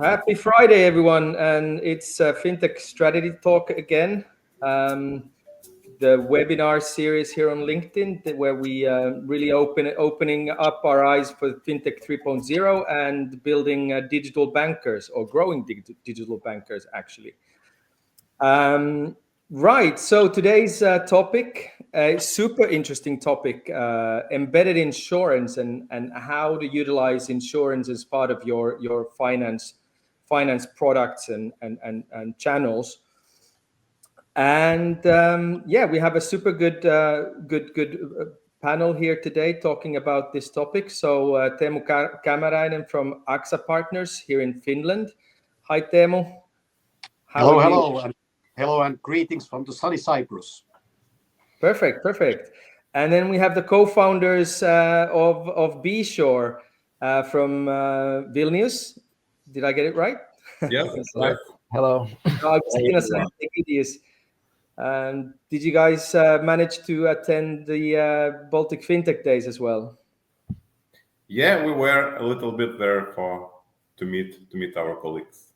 Happy Friday, everyone, and it's Fintech Strategy Talk again. The webinar series here on LinkedIn, where we really opening up our eyes for Fintech 3.0 and building digital bankers or growing digital bankers, actually. Right. So today's topic, a super interesting topic, embedded insurance and how to utilize insurance as part of your finance products and channels. And we have a super good panel here today talking about this topic. So Teemu Kämäräinen from AXA Partners here in Finland. Hi, Teemu. Hello, and greetings from the sunny Cyprus. Perfect. And then we have the co-founders of B-Shore from Vilnius. Did I get it right? Yes, right. Hello. Egidijus. Did you guys manage to attend the Baltic Fintech Days as well? Yeah, we were a little bit there to meet our colleagues.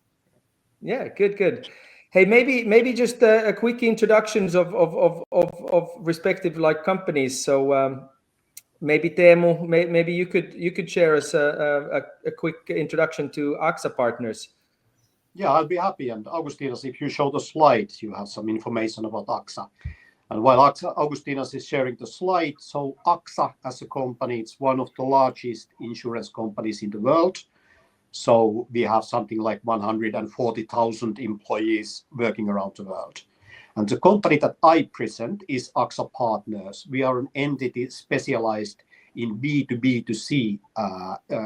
Yeah, good. Hey, maybe just a quick introductions of respective companies. So maybe Teemu, maybe you could share us a quick introduction to AXA Partners. Yeah, I'll be happy. And Augustinas, if you show the slides, you have some information about AXA. And while Augustinas is sharing the slide, so AXA as a company, it's one of the largest insurance companies in the world. So we have something like 140,000 employees working around the world. And the company that I present is AXA Partners. We are an entity specialized in B2B2C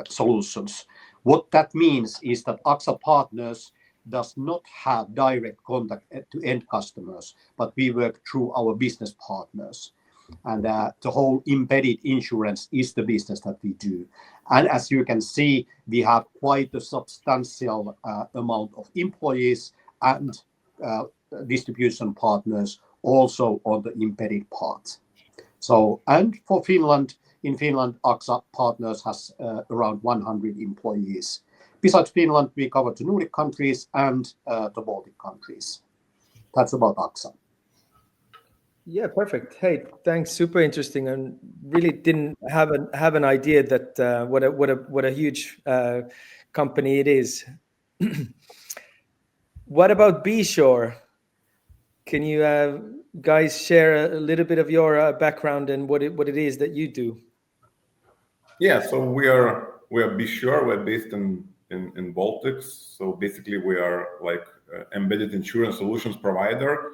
solutions. What that means is that AXA Partners does not have direct contact to end customers, but we work through our business partners. And the whole embedded insurance is the business that we do. And as you can see, we have quite a substantial amount of employees and distribution partners also on the embedded part. So, and for Finland, in Finland, AXA Partners has around 100 employees. Besides Finland, we cover the Nordic countries and the Baltic countries. That's about AXA. Yeah, perfect. Hey, thanks. Super interesting, and really didn't have an idea that what a huge company it is. What about B-Shore? Can you guys share a little bit of your background and what it is that you do? Yeah, so we are B-Shore. We're based in Baltics. So basically, we are like embedded insurance solutions provider.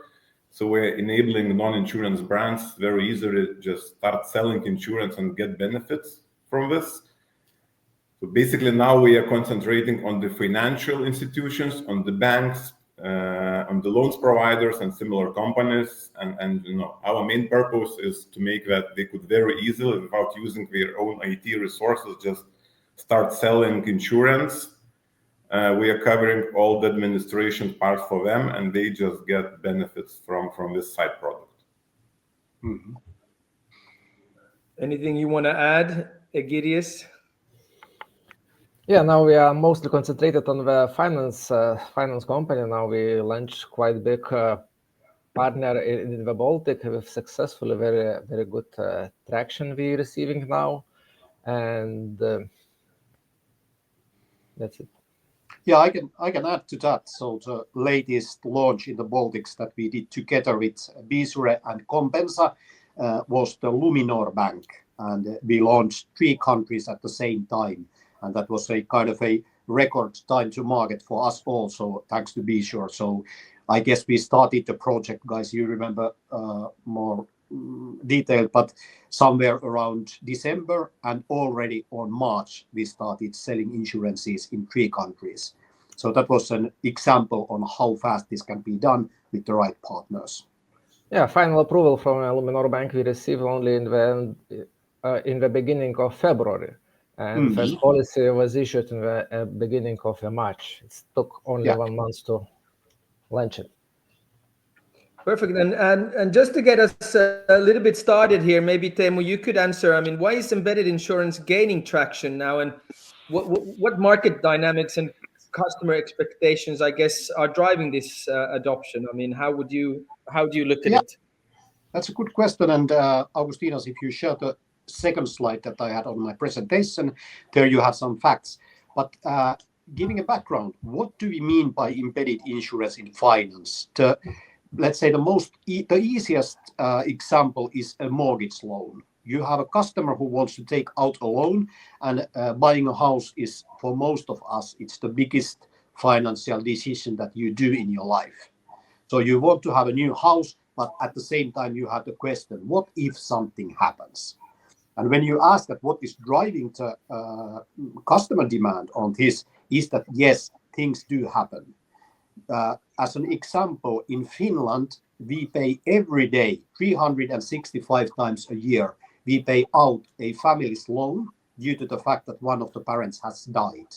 So we're enabling non-insurance brands very easily just start selling insurance and get benefits from this. So basically now we are concentrating on the financial institutions, on the banks, on the loans providers and similar companies. And our main purpose is to make that they could very easily, without using their own IT resources, just start selling insurance. We are covering all the administration part for them, and they just get benefits from this side product. Mm-hmm. Anything you want to add, Egidijus? Yeah, now we are mostly concentrated on the finance company. Now we launched quite big partner in the Baltic with successfully very good traction we receiving now, and that's it. Yeah, I can add to that. So the latest launch in the Baltics that we did together with B-Shore and Compensa was the Luminor Bank, and we launched 3 countries at the same time, and that was a kind of a record time to market for us also, thanks to B-Shore. So I guess we started the project, guys. You remember more detailed, but somewhere around December, and already on March we started selling insurances in 3 countries. So that was an example on how fast this can be done with the right partners. Yeah, final approval from Luminor Bank we received only in the beginning of February, and first policy was issued in the beginning of March. It took only 1 month to launch it. Perfect. And just to get us a little bit started here, maybe Teemu, you could answer. I mean, why is embedded insurance gaining traction now, and what market dynamics and customer expectations, I guess, are driving this adoption? I mean, how do you look at it? That's a good question. And Augustinas, if you share the second slide that I had on my presentation, there you have some facts. But giving a background, what do we mean by embedded insurance in finance? Let's say the easiest example is a mortgage loan. You have a customer who wants to take out a loan, and buying a house is, for most of us, it's the biggest financial decision that you do in your life. So you want to have a new house, but at the same time you have the question, what if something happens? And when you ask that what is driving the customer demand on this, is that yes, things do happen. As an example, in Finland, we pay every day, 365 times a year, we pay out a family's loan due to the fact that one of the parents has died.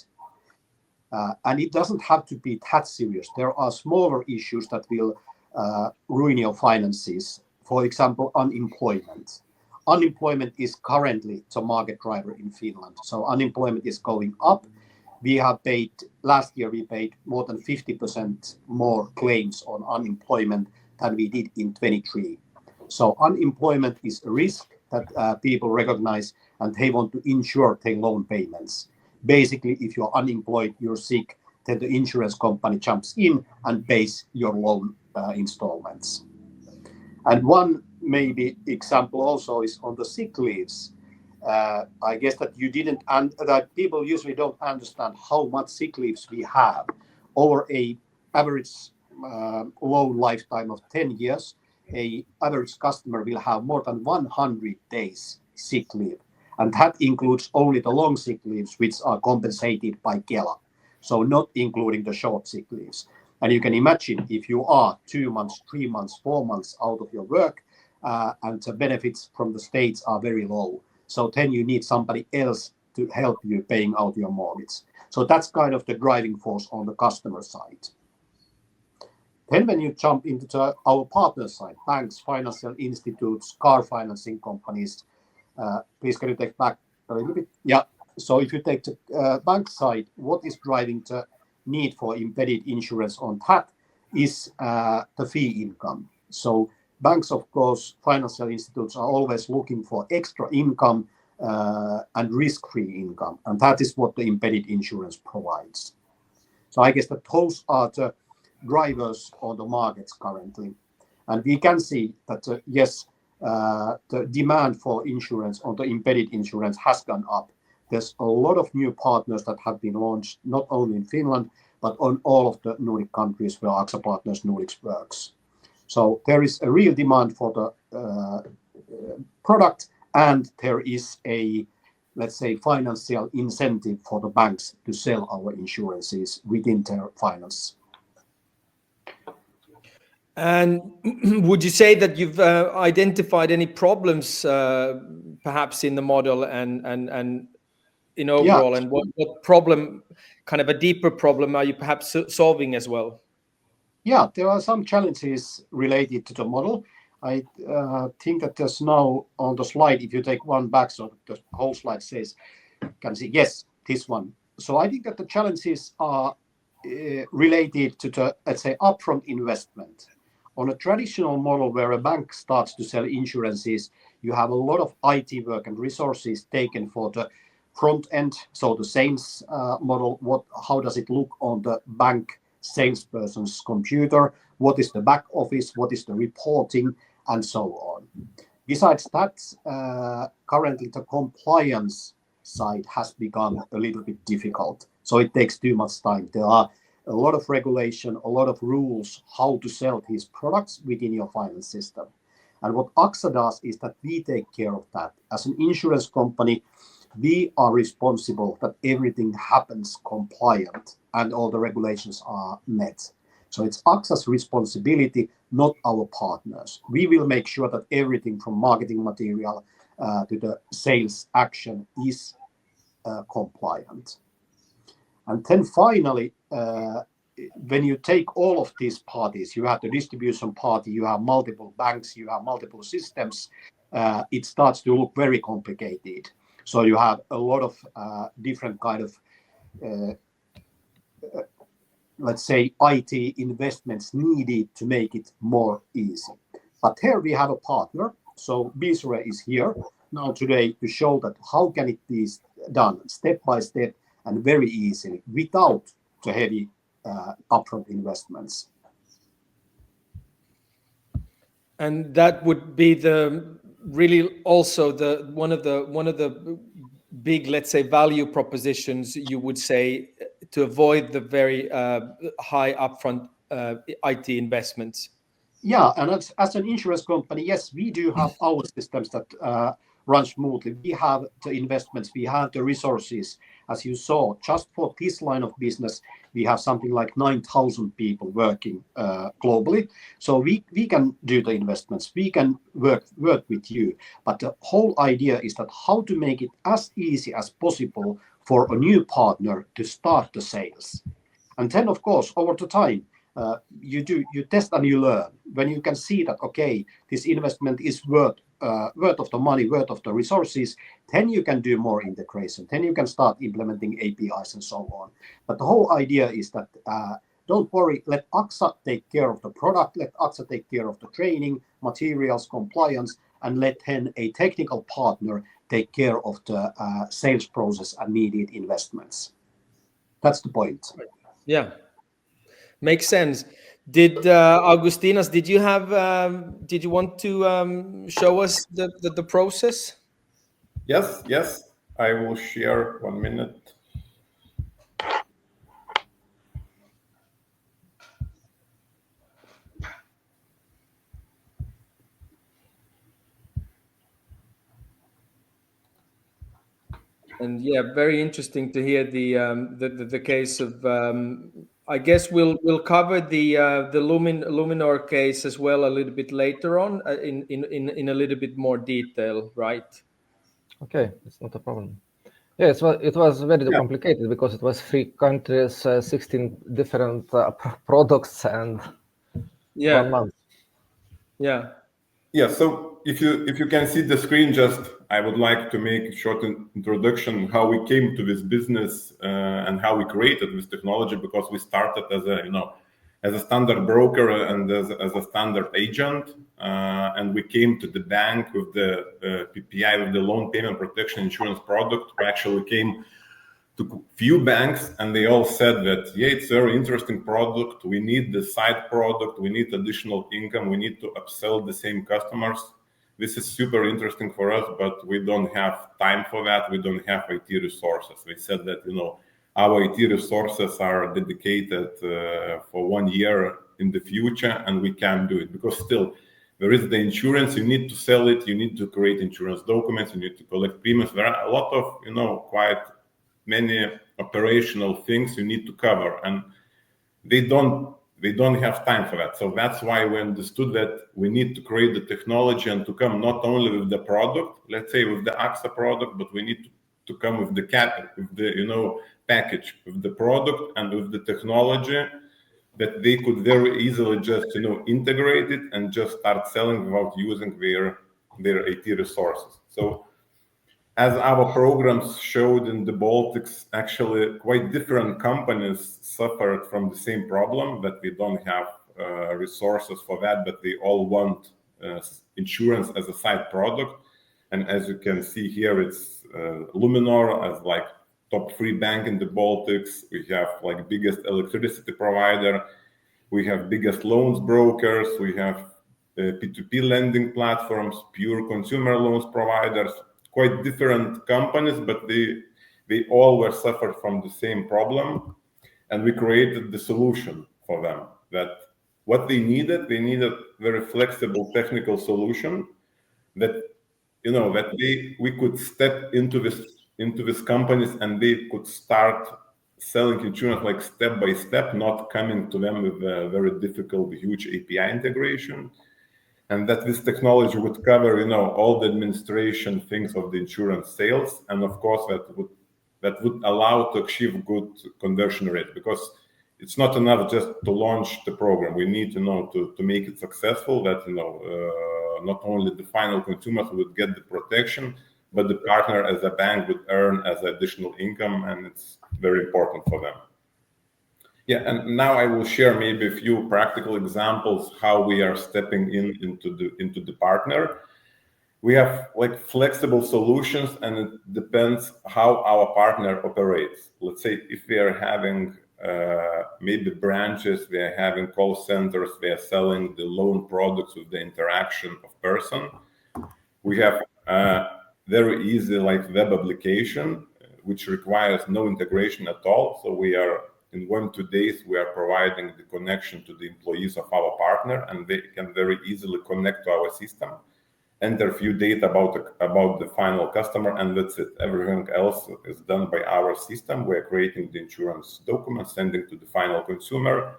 And it doesn't have to be that serious. There are smaller issues that will ruin your finances. For example, unemployment. Unemployment is currently the market driver in Finland. So unemployment is going up. Last year we paid more than 50% more claims on unemployment than we did in 23. So unemployment is a risk that people recognize, and they want to insure their loan payments. Basically, if you're unemployed, you're sick, then the insurance company jumps in and pays your loan installments. And one maybe example also is on the sick leaves. I guess that that people usually don't understand how much sick leaves we have. Over a average loan lifetime of 10 years, a average customer will have more than 100 days sick leave. And that includes only the long sick leaves, which are compensated by Kela. So not including the short sick leaves. And you can imagine if you are 2 months, 3 months, 4 months out of your work, and the benefits from the states are very low. So then you need somebody else to help you paying out your mortgage. So that's kind of the driving force on the customer side. Then when you jump into our partner side, banks, financial institutes, car financing companies, please can you take back a little bit? Yeah. So if you take the bank side, what is driving the need for embedded insurance on that is the fee income. So banks, of course, financial institutes are always looking for extra income and risk-free income. And that is what the embedded insurance provides. So I guess that those are the drivers on the markets currently. And we can see that, yes, the demand for insurance on the embedded insurance has gone up. There's a lot of new partners that have been launched, not only in Finland, but on all of the Nordic countries where AXA Partners Nordics works. So there is a real demand for the product, and there is a, let's say, financial incentive for the banks to sell our insurances within their finance. And would you say that you've identified any problems, perhaps in the model and in overall, and what problem, kind of a deeper problem, are you perhaps solving as well? Yeah, there are some challenges related to the model. I think that there's now on the slide, if you take one back, so the whole slide says, can see, yes, this one. So I think that the challenges are related to the, let's say, upfront investment. On a traditional model where a bank starts to sell insurances, you have a lot of IT work and resources taken for the front end. So the sales model, how does it look on the bank salesperson's computer? What is the back office? What is the reporting? And so on. Besides that, currently the compliance side has become a little bit difficult. So it takes too much time. There are a lot of regulation, a lot of rules how to sell these products within your finance system. And what AXA does is that we take care of that. As an insurance company, we are responsible that everything happens compliant and all the regulations are met. So it's AXA's responsibility, not our partners. We will make sure that everything from marketing material to the sales action is compliant. And then finally, when you take all of these parties, you have the distribution party, you have multiple banks, you have multiple systems, it starts to look very complicated. So you have a lot of different kind of let's say, IT investments needed to make it more easy. But here we have a partner. So Bisre is here now today to show that how can it be done step by step and very easily without the heavy upfront investments. And that would be the really also the one of the big, let's say, value propositions you would say to avoid the very high upfront IT investments. Yeah, and as an insurance company, yes, we do have our systems that run smoothly. We have the investments, we have the resources. As you saw, just for this line of business, we have something like 9,000 people working globally. So we can do the investments, we can work with you. But the whole idea is that how to make it as easy as possible for a new partner to start the sales. And then, of course, over the time, you test and you learn. When you can see that, okay, this investment is worth of the money, worth of the resources, then you can do more integration. Then you can start implementing APIs and so on. But the whole idea is that don't worry, let AXA take care of the product, let AXA take care of the training, materials, compliance, and let then a technical partner take care of the sales process and needed investments. That's the point. Yeah. Makes sense. Did Augustinas? Did you want to show us the process? Yes. I will share 1 minute. And yeah, very interesting to hear the case of. I guess we'll cover the Luminor case as well a little bit later on in a little bit more detail, right? Okay, it's not a problem. Yes, well, it was very complicated because it was 3 countries, 16 different products, and 1 month. Yeah. Yeah. So if you can see the screen, just I would like to make a short introduction how we came to this business and how we created this technology, because we started as a standard broker and as a standard agent, and we came to the bank with the PPI, with the loan payment protection insurance product. We actually came to few banks and they all said that, yeah, it's a very interesting product. We need the side product. We need additional income. We need to upsell the same customers. This is super interesting for us, but we don't have time for that. We don't have IT resources. We said that, our IT resources are dedicated for 1 year in the future, and we can't do it because still there is the insurance. You need to sell it. You need to create insurance documents. You need to collect premiums. There are a lot of, quite many operational things you need to cover, and they don't have time for that. So that's why we understood that we need to create the technology and to come not only with the product, let's say with the AXA product, but we need to come with the package with the product and with the technology that they could very easily just integrate it and just start selling without using their IT resources. So as our programs showed in the Baltics, actually quite different companies suffered from the same problem, that we don't have resources for that, but they all want insurance as a side product. And as you can see here, it's Luminor as like top 3 bank in the Baltics. We have like biggest electricity provider. We have biggest loans brokers. We have P2P lending platforms, pure consumer loans providers. Quite different companies, but they all were suffered from the same problem, and we created the solution for them. That what they needed very flexible technical solution that we could step into this companies and they could start selling insurance like step by step, not coming to them with a very difficult, huge API integration. And that this technology would cover, all the administration things of the insurance sales, and of course that would allow to achieve good conversion rate, because it's not enough just to launch the program. We need to make it successful. That not only the final consumers would get the protection, but the partner as a bank would earn as additional income, and it's very important for them. Yeah, and now I will share maybe a few practical examples how we are stepping into the partner. We have like flexible solutions, and it depends how our partner operates. Let's say if we are having maybe branches, we are having call centers, we are selling the loan products with the interaction of person. We have very easy like web application, which requires no integration at all. So we are in 1-2 days, we are providing the connection to the employees of our partner, and they can very easily connect to our system, enter a few data about the final customer, and that's it. Everything else is done by our system. We're creating the insurance document, sending to the final consumer,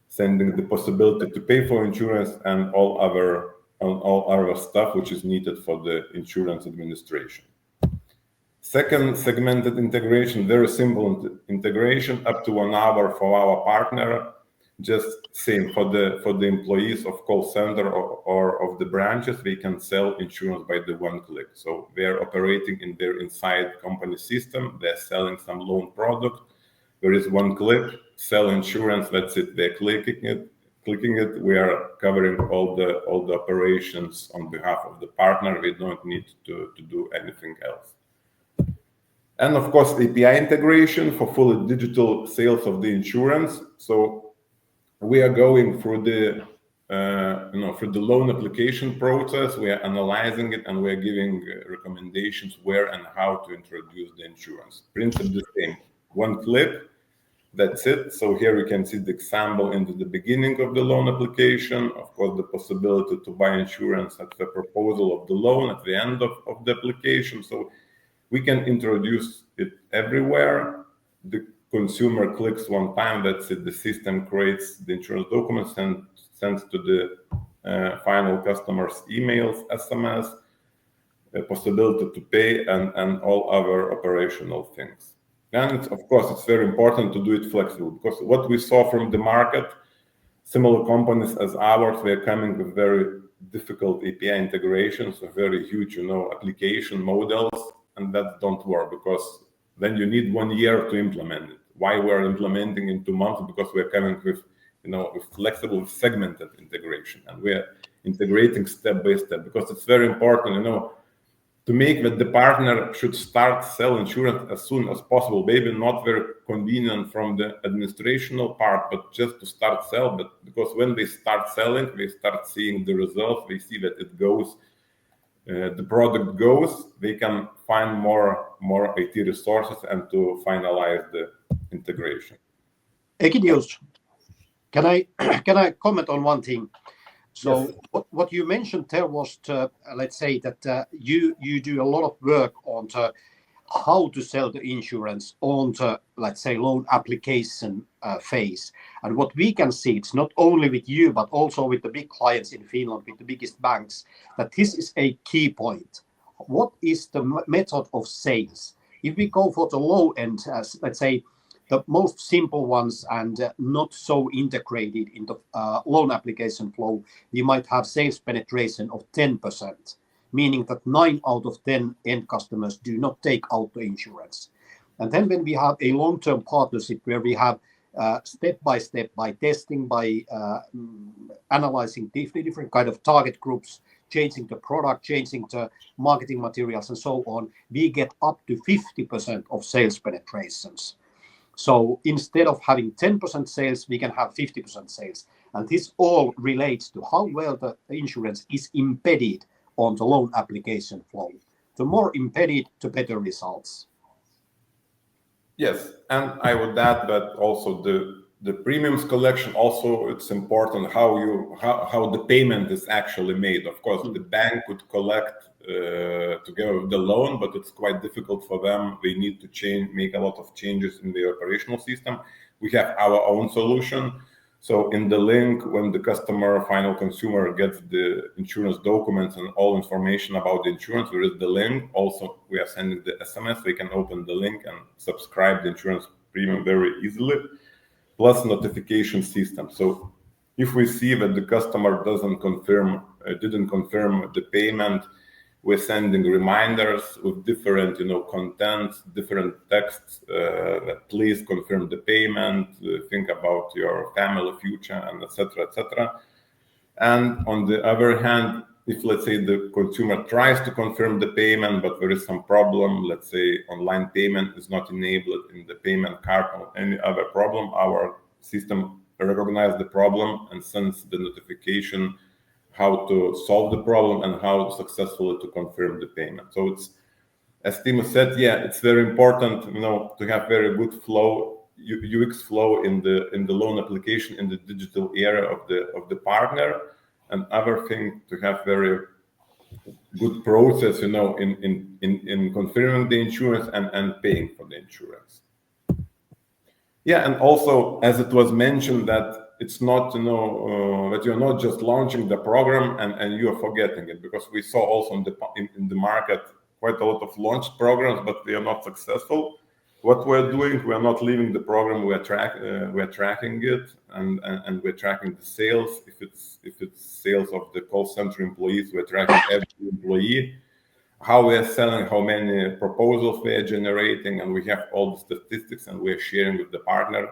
sending the possibility to pay for insurance and all other stuff which is needed for the insurance administration. Second, segmented integration, very simple integration, up to 1 hour for our partner. Just same for the employees of call center or of the branches, they can sell insurance by the 1 click. So they are operating in their inside company system. They're selling some loan product. There is 1 click, sell insurance. That's it. They're clicking it. We are covering all the operations on behalf of the partner. We don't need to do anything else. And of course, API integration for fully digital sales of the insurance. So we are going through the through the loan application process. We are analyzing it, and we are giving recommendations where and how to introduce the insurance. Principle the same. 1 click, that's it. So here we can see the example into the beginning of the loan application. Of course, the possibility to buy insurance at the proposal of the loan at the end of the application. So we can introduce it everywhere. The consumer clicks 1 time, that's it. The system creates the insurance documents and sends to the final customer's emails, SMS, a possibility to pay, and all other operational things. And of course, it's very important to do it flexible, because what we saw from the market, similar companies as ours, they're coming with very difficult API integrations, very huge, application models, and that don't work, because then you need 1 year to implement it. Why we're implementing in 2 months? Because we're coming with, with flexible, segmented integration, and we're integrating step by step, because it's very important, to make that the partner should start sell insurance as soon as possible. Maybe not very convenient from the administrational part, but just to start sell. But because when they start selling, they start seeing the results. They see that it goes, the product goes. They can find more IT resources and to finalize the integration. Egidijus, can I comment on one thing? So yes. what you mentioned there was, let's say that you do a lot of work on how to sell the insurance on the, let's say, loan application phase. And what we can see, it's not only with you, but also with the big clients in Finland, with the biggest banks, that this is a key point. What is the method of sales? If we go for the low end, let's say, the most simple ones and not so integrated in the loan application flow, we might have sales penetration of 10%, meaning that 9 out of 10 end customers do not take out the insurance. And then when we have a long-term partnership where we have step by step, by testing, by analyzing different kind of target groups, changing the product, changing the marketing materials and so on, we get up to 50% of sales penetrations. So instead of having 10% sales, we can have 50% sales. And this all relates to how well the insurance is embedded on the loan application flow. The more embedded, the better results. Yes, and I would add that also the premiums collection, also it's important how the payment is actually made. Of course, the bank could collect together with the loan, but it's quite difficult for them. They need to make a lot of changes in the operational system. We have our own solution. So in the link, when the final consumer gets the insurance documents and all information about the insurance, there is the link. Also, we are sending the SMS. They can open the link and subscribe the insurance premium very easily, plus notification system. So if we see that the customer didn't confirm the payment, we're sending reminders with different, contents, different texts that please confirm the payment, think about your family future, and etc., etc. And on the other hand, if let's say the consumer tries to confirm the payment, but there is some problem, let's say online payment is not enabled in the payment card or any other problem, our system recognizes the problem and sends the notification how to solve the problem and how successfully to confirm the payment. So it's, as Teemu said, yeah, it's very important, to have very good flow, UX flow in the loan application in the digital era of the partner, and other thing to have very good process, in confirming the insurance and paying for the insurance. Yeah, and also as it was mentioned that it's not, that you're not just launching the program and you're forgetting it, because we saw also in the market quite a lot of launched programs, but they are not successful. What we're doing, we're not leaving the program. We're tracking it, and we're tracking the sales. If it's sales of the call center employees, we're tracking every employee, how we're selling, how many proposals we are generating, and we have all the statistics, and we're sharing with the partner.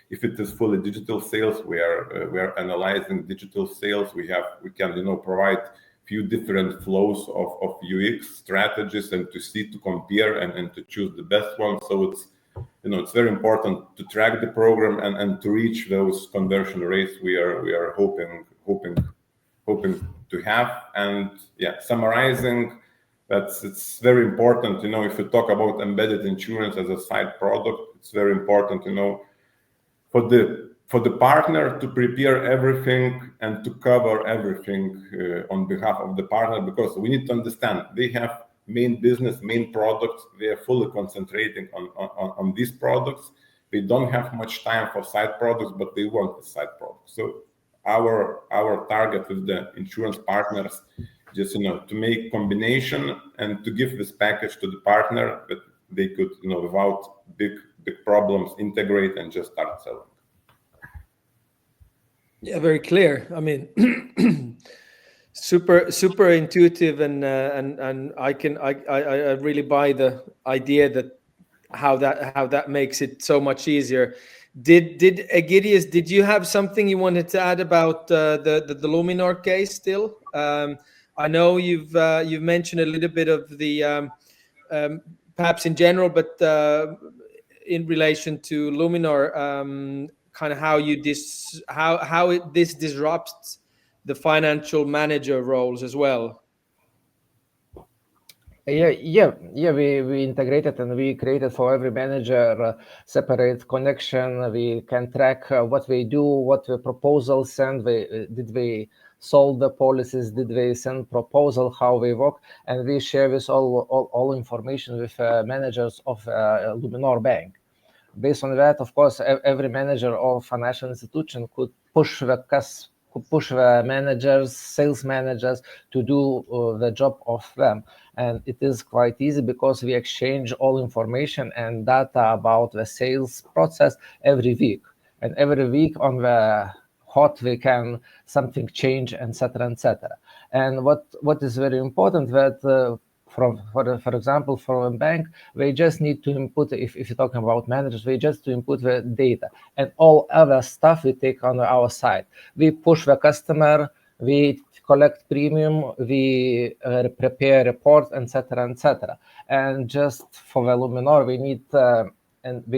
If it is fully digital sales, we are analyzing digital sales. We can provide few different flows of UX strategies and to compare and to choose the best one. So it's very important to track the program and to reach those conversion rates we are hoping to have. And yeah, summarizing, it's very important, if you talk about embedded insurance as a side product, it's very important, for the partner to prepare everything and to cover everything on behalf of the partner, because we need to understand they have main business, main products. They are fully concentrating on these products. They don't have much time for side products, but they want the side products. So our target with the insurance partners, just to make combination and to give this package to the partner that they could, without big problems, integrate and just start selling. Yeah, very clear. I mean, super intuitive, and I really buy the idea that how that makes it so much easier. Did Egidijus, did you have something you wanted to add about the Luminor case still? I know you've mentioned a little bit of the perhaps in general, but in relation to Luminor, kind of how this disrupts the financial manager roles as well. Yeah. We integrated and we created for every manager separate connection. We can track what they do, what the proposals send. Did they solve the policies? Did they send proposal? How they work? And we share this all information with managers of Luminor Bank. Based on that, of course, every manager of financial institution could push the managers, sales managers to do the job of them. And it is quite easy because we exchange all information and data about the sales process every week. And every week on the hot, we can something change, etc., etc. And what is very important that for example, from a bank, they just need to input, if you're talking about managers, they just to input the data, and all other stuff we take on our side. We push the customer, we collect premium, we prepare reports, etc., etc. And just for the Luminor, we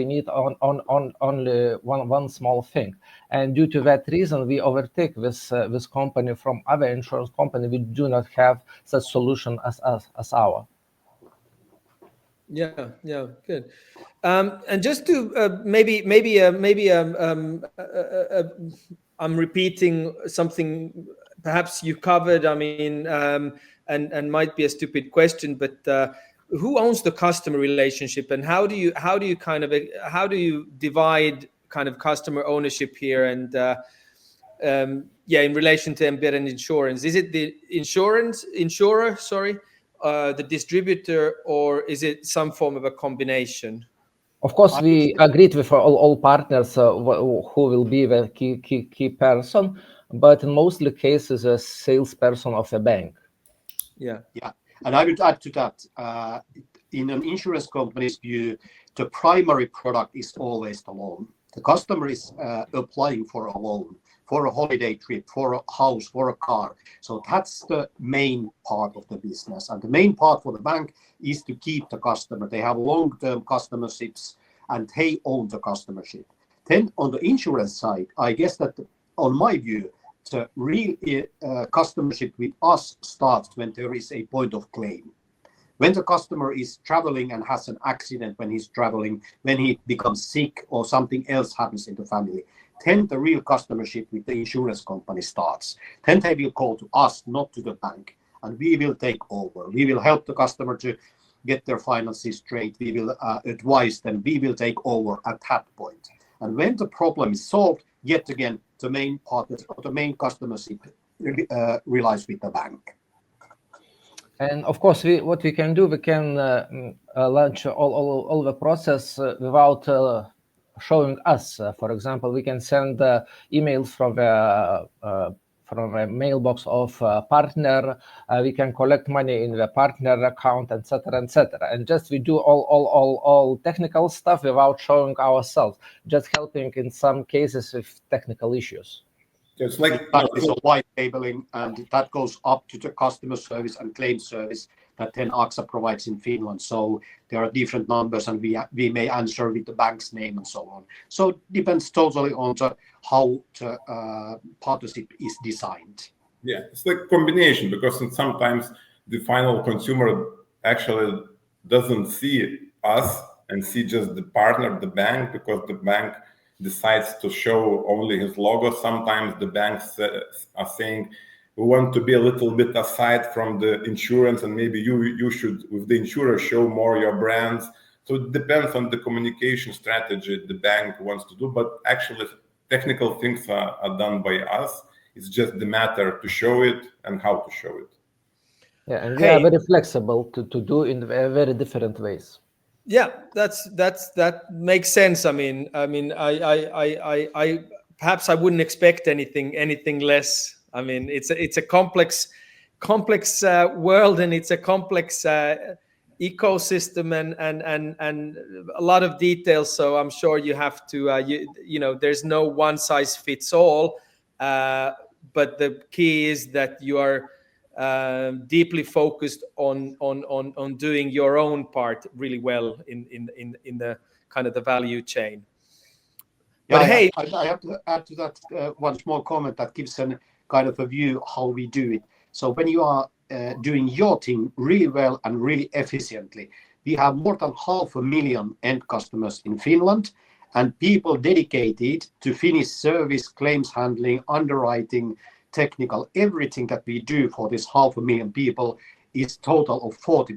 need only one small thing. And due to that reason, we overtake this company from other insurance company. We do not have such solution as our. Yeah, good. And just to maybe I'm repeating something perhaps you covered. I mean, and might be a stupid question, but who owns the customer relationship, and how do you divide kind of customer ownership here, and in relation to embedded insurance? Is it the insurer, the distributor, or is it some form of a combination? Of course, we agreed with all partners who will be the key person, but in mostly cases, a salesperson of a bank. Yeah. And I would add to that, in an insurance company's view, the primary product is always the loan. The customer is applying for a loan, for a holiday trip, for a house, for a car. So that's the main part of the business. And the main part for the bank is to keep the customer. They have long-term customerships and they own the customership. Then on the insurance side, I guess that on my view, the real customership with us starts when there is a point of claim. When the customer is traveling and has an accident when he's traveling, when he becomes sick or something else happens in the family, then the real customership with the insurance company starts. Then they will call to us, not to the bank, and we will take over. We will help the customer to get their finances straight. We will advise them. We will take over at that point. And when the problem is solved, yet again, the main partner or the main customership relies with the bank. And of course, what we can do, we can launch all the process without showing us. For example, we can send emails from a mailbox of partner. We can collect money in the partner account, etc., etc. And just we do all technical stuff without showing ourselves, just helping in some cases with technical issues. It's like that is a white labeling, and that goes up to the customer service and claim service that then AXA provides in Finland. So there are different numbers, and we may answer with the bank's name and so on. So it depends totally on how the partnership is designed. Yeah, it's like a combination, because sometimes the final consumer actually doesn't see us and see just the partner, the bank, because the bank decides to show only his logo. Sometimes the banks are saying, we want to be a little bit aside from the insurance, and maybe you should, with the insurer, show more your brands. So it depends on the communication strategy the bank wants to do, but actually technical things are done by us. It's just the matter to show it and how to show it. Yeah, and we are very flexible to do in very different ways. Yeah, that makes sense. I mean, I perhaps I wouldn't expect anything less. I mean, it's a complex world, and it's a complex ecosystem, and a lot of details. So I'm sure you have to, there's no one size fits all. But the key is that you are deeply focused on doing your own part really well in the kind of the value chain. Yeah, but hey, I have to add to that one small comment that gives a kind of a view how we do it. So when you are doing your thing really well and really efficiently, we have more than 500,000 end customers in Finland, and people dedicated to Finnish service, claims handling, underwriting, technical, everything that we do for this 500,000 people is total of 40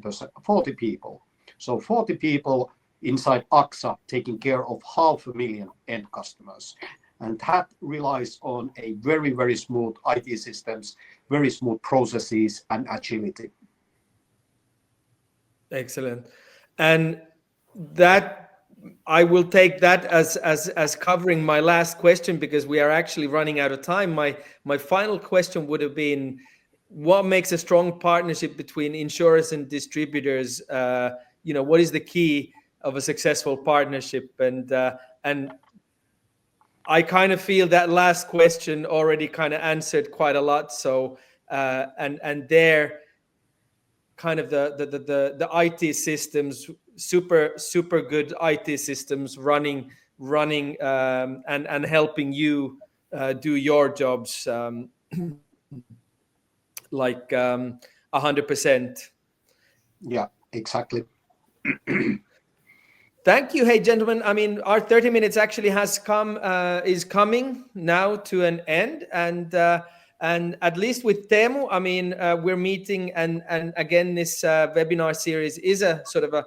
people. So 40 people inside AXA taking care of 500,000 end customers. And that relies on a very, very smooth IT systems, very smooth processes and agility. Excellent. And that I will take that as covering my last question, because we are actually running out of time. My final question would have been, what makes a strong partnership between insurers and distributors? What is the key of a successful partnership? And I kind of feel that last question already kind of answered quite a lot. So and there, kind of the IT systems, super good IT systems running and helping you do your jobs like 100%. Yeah, exactly. Thank you. Hey, gentlemen, I mean, our 30 minutes actually is coming now to an end. And at least with Teemu, I mean, we're meeting, and again, this webinar series is a sort of a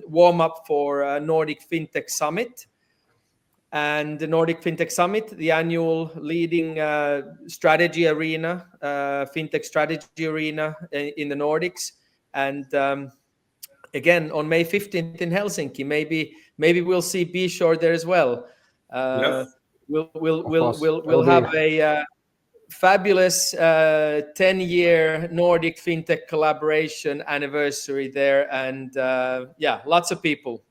warm-up for Nordic Fintech Summit. And the Nordic Fintech Summit, the annual leading strategy arena, Fintech Strategy Arena in the Nordics. And again, on May 15th in Helsinki, maybe we'll see B-Shore there as well. Yes. We'll have a fabulous 10-year Nordic FinTech collaboration anniversary there, and lots of people.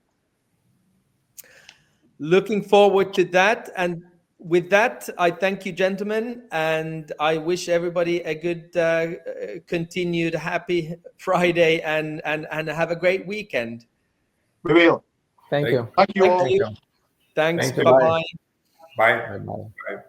looking forward to that. And with that, I thank you, gentlemen, and I wish everybody a good continued happy Friday and have a great weekend. We will. Thank you. Thank you all. Thanks. Thank you. Bye-bye. Bye. Bye-bye. Bye.